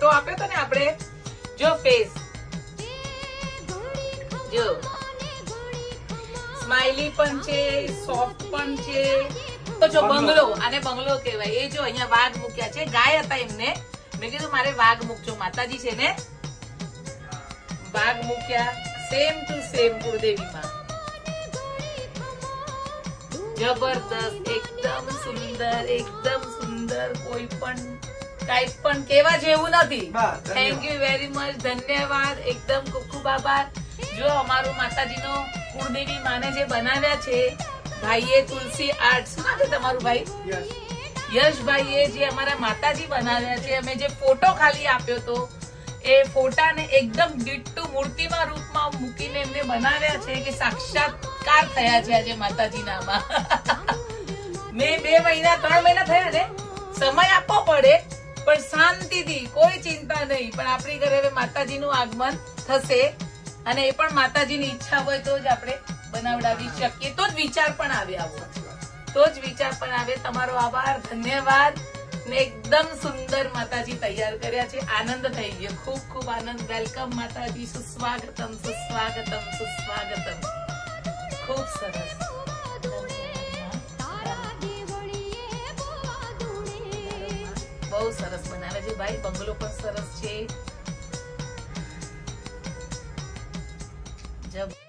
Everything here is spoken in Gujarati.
ફોટો આપ્યો તો ને આપણે, જો ફેસ જો સ્માઈલી પણ છે, સોફ્ટ પણ છે. તો જો બંગલો, આને બંગલો કહેવાય. એ જો અહીંયા વાઘ મૂક્યા છે, ગાય હતા એમને, મેં કીધું મારે વાઘ મૂકજો, માતાજી છે ને વાઘ મૂક્યા. સેમ ટુ સેમ કુળદેવીમાં, જબરદસ્ત, એકદમ સુંદર, એકદમ સુંદર. કોઈ પણ કાંઈ પણ કેવા જેવું નથી. થેન્ક યુ વેરી મચ, ધન્યવાદ, એકદમ ખૂબ ખૂબ આભાર. જો અમારું માતાજીનો કુળદેવી માને જે બનાવ્યા છે ભાઈએ, તુલસી આર્ટ, શું નામ છે તમારું ભાઈ? યશભાઈએ જે અમારા માતાજી બનાવ્યા છે, અમે જે ફોટો ખાલી આપ્યો તો એ ફોટાને એકદમ ડિટ્ટુ મૂર્તિમાં રૂપમાં મૂકીને એમને બનાવ્યા છે કે સાક્ષાત્કાર થયા છે આજે માતાજીનામાં. મેં 2 મહિના 3 મહિના થયા ને, સમય આપવો પડે પણ શાંતિથી, કોઈ ચિંતા નહીં. પણ આપણી ઘરે હવે માતાજીનું આગમન થશે અને એ પણ માતાજીની ઈચ્છા હોય તો જ આપણે બનાવડાવી શકીએ, તો જ વિચાર પણ આવે આવો, તો જ વિચાર પણ આવે. તમારો આભાર, ધન્યવાદ. ને એકદમ સુંદર માતાજી તૈયાર કર્યા છે. આનંદ થઈ ગયો, ખૂબ ખૂબ આનંદ. વેલકમ માતાજી, સુસ્વાગતમ સુસ્વાગતમ સુસ્વાગતમ. ખૂબ સરસ, બહુ સરસ બનાવે છે ભાઈ. બંગલો પણ સરસ છે. જબ